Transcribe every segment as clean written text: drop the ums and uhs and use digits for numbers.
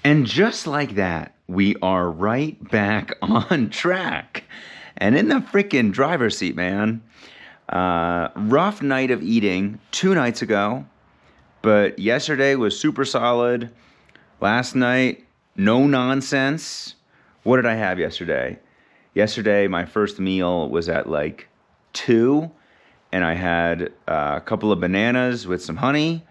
And just like that, we are right back on track and in the freaking driver's seat, man. Rough night of eating 2 nights ago, but yesterday was super solid. Last night, no nonsense. What did I have yesterday? Yesterday, my first meal was at like 2, and I had a couple of bananas with some honey,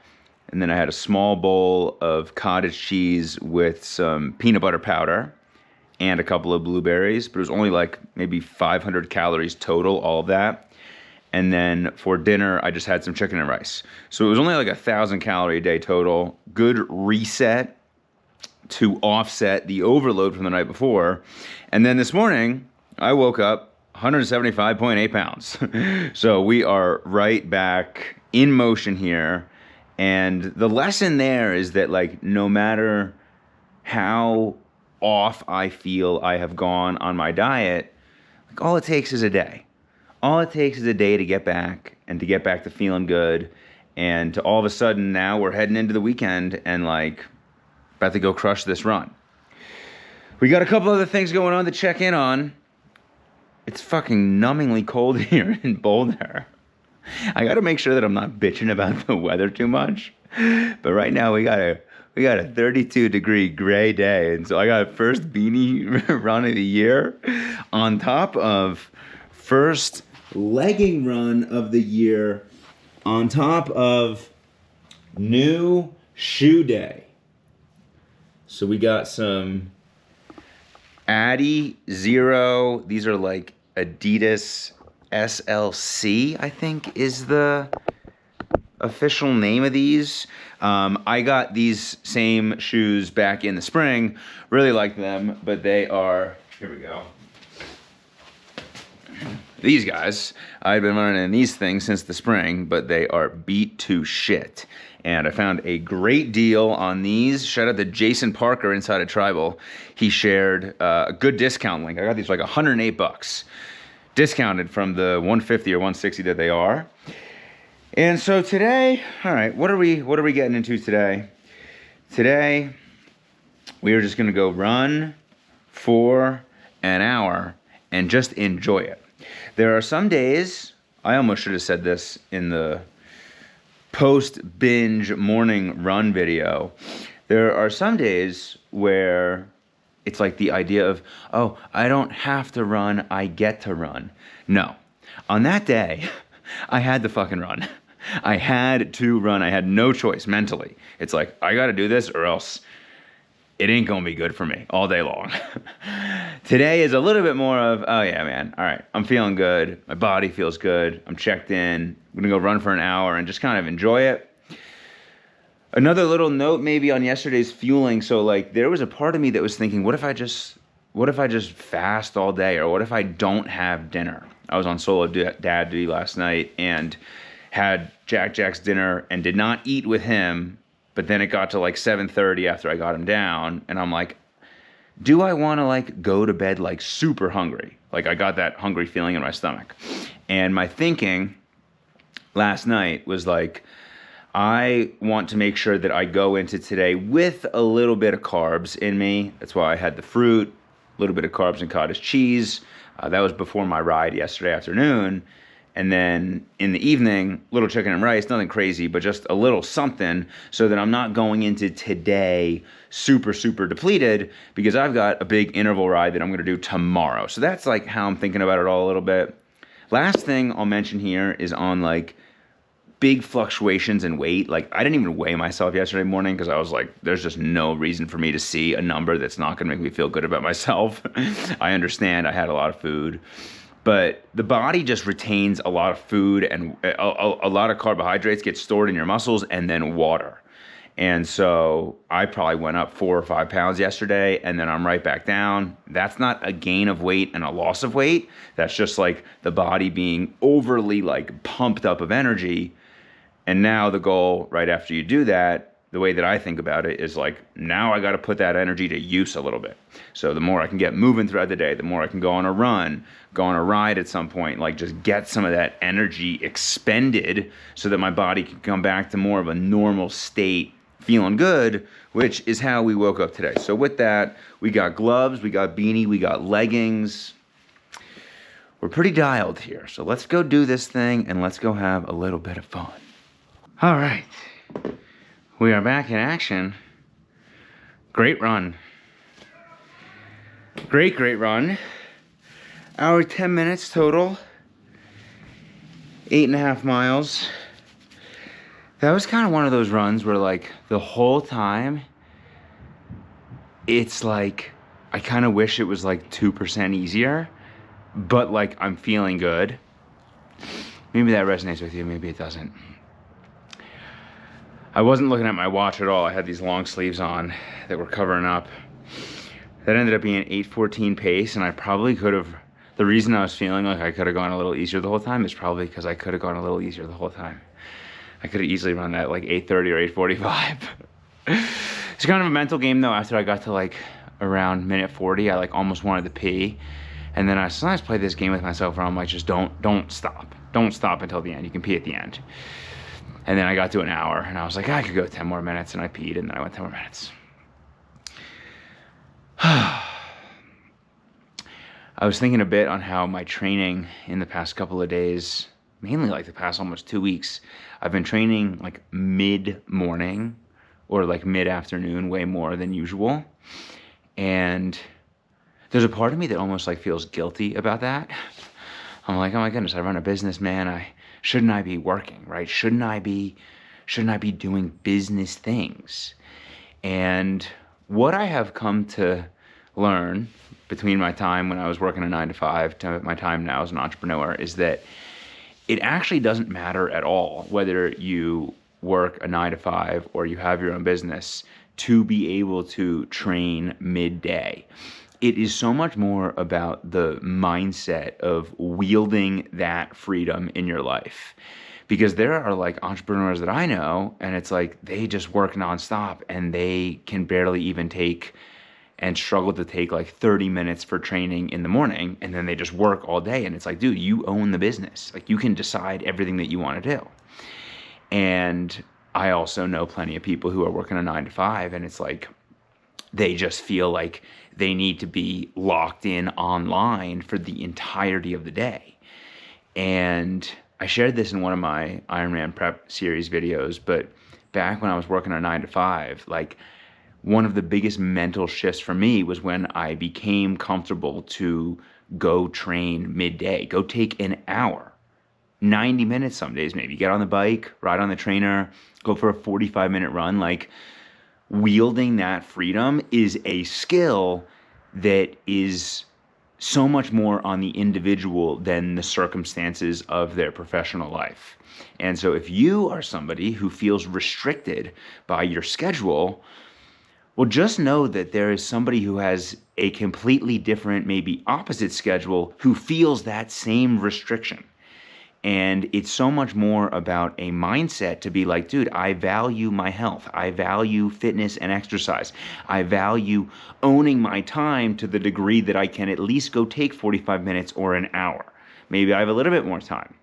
and then I had a small bowl of cottage cheese with some peanut butter powder and a couple of blueberries, but it was only like maybe 500 calories total, all of that. And then for dinner, I just had some chicken and rice. So it was only like 1,000 calorie a day total. Good reset to offset the overload from the night before. And then this morning, I woke up 175.8 pounds. So we are right back in motion here. And the lesson there is that, like, no matter how off I feel I have gone on my diet, like, all it takes is a day. All it takes is a day to get back and to get back to feeling good. And to all of a sudden now we're heading into the weekend and like about to go crush this run. We got a couple other things going on to check in on. It's fucking numbingly cold here in Boulder. I got to make sure that I'm not bitching about the weather too much. But right now we got a 32-degree gray day, and so I got first beanie run of the year on top of first legging run of the year on top of new shoe day. So we got some Adi Zero. These are like Adidas SLC, I think is the official name of these. I got these same shoes back in the spring. Really like them, but they are, here we go. These guys, I've been running in these things since the spring, but they are beat to shit. And I found a great deal on these. Shout out to Jason Parker inside of Tribal. He shared a good discount link. I got these for like $108, discounted from the 150 or 160 that they are. And so today, all right, what are we getting into today? Today, we are just gonna go run for an hour and just enjoy it. There are some days, I almost should have said this in the post-binge morning run video. There are some days where it's like the idea of, oh, I don't have to run, I get to run. No. On that day, I had to fucking run. I had to run. I had no choice mentally. It's like, I got to do this or else it ain't going to be good for me all day long. Today is a little bit more of, oh yeah, man. All right, I'm feeling good. My body feels good. I'm checked in. I'm going to go run for an hour and just kind of enjoy it. Another little note maybe on yesterday's fueling. So like there was a part of me that was thinking, what if I just fast all day, or what if I don't have dinner? I was on solo dad duty last night and had Jack's dinner and did not eat with him, but then it got to like 7:30 after I got him down, and I'm like, do I want to like go to bed like super hungry? Like I got that hungry feeling in my stomach. And my thinking last night was like, I want to make sure that I go into today with a little bit of carbs in me. That's why I had the fruit, a little bit of carbs and cottage cheese. That was before my ride yesterday afternoon. And then in the evening, little chicken and rice, nothing crazy, but just a little something so that I'm not going into today super, super depleted, because I've got a big interval ride that I'm going to do tomorrow. So that's like how I'm thinking about it all a little bit. Last thing I'll mention here is on like big fluctuations in weight. Like I didn't even weigh myself yesterday morning because I was like, there's just no reason for me to see a number that's not going to make me feel good about myself. I understand I had a lot of food. But the body just retains a lot of food, and a lot of carbohydrates get stored in your muscles, and then water. And so I probably went up 4 or 5 pounds yesterday, and then I'm right back down. That's not a gain of weight and a loss of weight. That's just like the body being overly like pumped up of energy. And now the goal right after you do that, the way that I think about it is like, now I got to put that energy to use a little bit. So the more I can get moving throughout the day, the more I can go on a run, go on a ride at some point, like just get some of that energy expended so that my body can come back to more of a normal state feeling good, which is how we woke up today. So with that, we got gloves, we got beanie, we got leggings. We're pretty dialed here. So let's go do this thing and let's go have a little bit of fun. All right, we are back in action. Great run. Great run. Hour 10 minutes total. 8.5 miles. That was kind of one of those runs where like the whole time, it's like, I kind of wish it was like 2% easier, but like I'm feeling good. Maybe that resonates with you, maybe it doesn't. I wasn't looking at my watch at all. I had these long sleeves on that were covering up. That ended up being 8:14 pace, and I probably could have, the reason I was feeling like I could have gone a little easier the whole time is probably because I could have gone a little easier the whole time. I could have easily run that like 8:30 or 8:45. It's kind of a mental game though. After I got to like around minute 40, I like almost wanted to pee. And then I sometimes play this game with myself where I'm like, just don't stop. Don't stop until the end. You can pee at the end. And then I got to an hour and I was like, I could go 10 more minutes, and I peed and then I went 10 more minutes. I was thinking a bit on how my training in the past couple of days, mainly like the past almost 2 weeks, I've been training like mid-morning or like mid-afternoon way more than usual. And there's a part of me that almost like feels guilty about that. I'm like, oh my goodness, I run a business, man. Shouldn't I be working, right? Shouldn't I be doing business things? And what I have come to learn between my time when I was working a 9-to-5 to my time now as an entrepreneur is that it actually doesn't matter at all whether you work a 9-to-5 or you have your own business to be able to train midday. It is so much more about the mindset of wielding that freedom in your life. Because there are like entrepreneurs that I know, and it's like they just work nonstop and they can barely even take and struggle to take like 30 minutes for training in the morning, and then they just work all day. And it's like, dude, you own the business. Like you can decide everything that you want to do. And I also know plenty of people who are working a 9-to-5, and it's like they just feel like they need to be locked in online for the entirety of the day. And I shared this in one of my Ironman prep series videos, but back when I was working a 9-to-5, like one of the biggest mental shifts for me was when I became comfortable to go train midday, go take an hour, 90 minutes some days maybe, get on the bike, ride on the trainer, go for a 45-minute run. Like wielding that freedom is a skill that is so much more on the individual than the circumstances of their professional life. And so if you are somebody who feels restricted by your schedule, well, just know that there is somebody who has a completely different, maybe opposite schedule who feels that same restriction. And it's so much more about a mindset to be like, dude, I value my health. I value fitness and exercise. I value owning my time to the degree that I can at least go take 45 minutes or an hour. Maybe I have a little bit more time,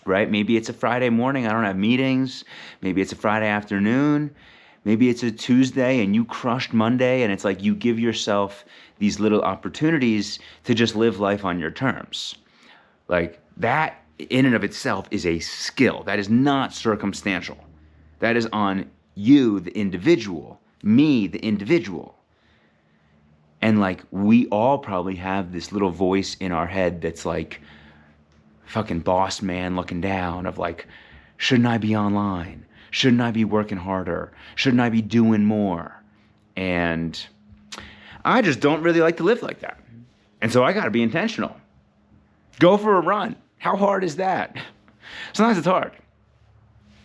right? Maybe it's a Friday morning, I don't have meetings. Maybe it's a Friday afternoon. Maybe it's a Tuesday and you crushed Monday, and it's like you give yourself these little opportunities to just live life on your terms. Like that in and of itself is a skill. That is not circumstantial. That is on you, the individual, me, the individual. And like we all probably have this little voice in our head that's like fucking boss man looking down of like, shouldn't I be online? Shouldn't I be working harder? Shouldn't I be doing more? And I just don't really like to live like that. And so I got to be intentional. Go for a run. How hard is that? Sometimes it's hard.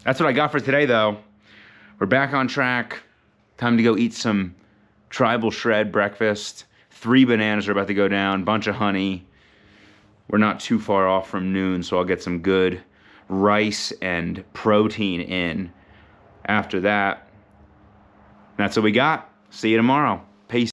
That's what I got for today, though. We're back on track. Time to go eat some tribal shred breakfast. 3 bananas are about to go down. Bunch of honey. We're not too far off from noon, so I'll get some good rice and protein in. After that, that's what we got. See you tomorrow. Peace.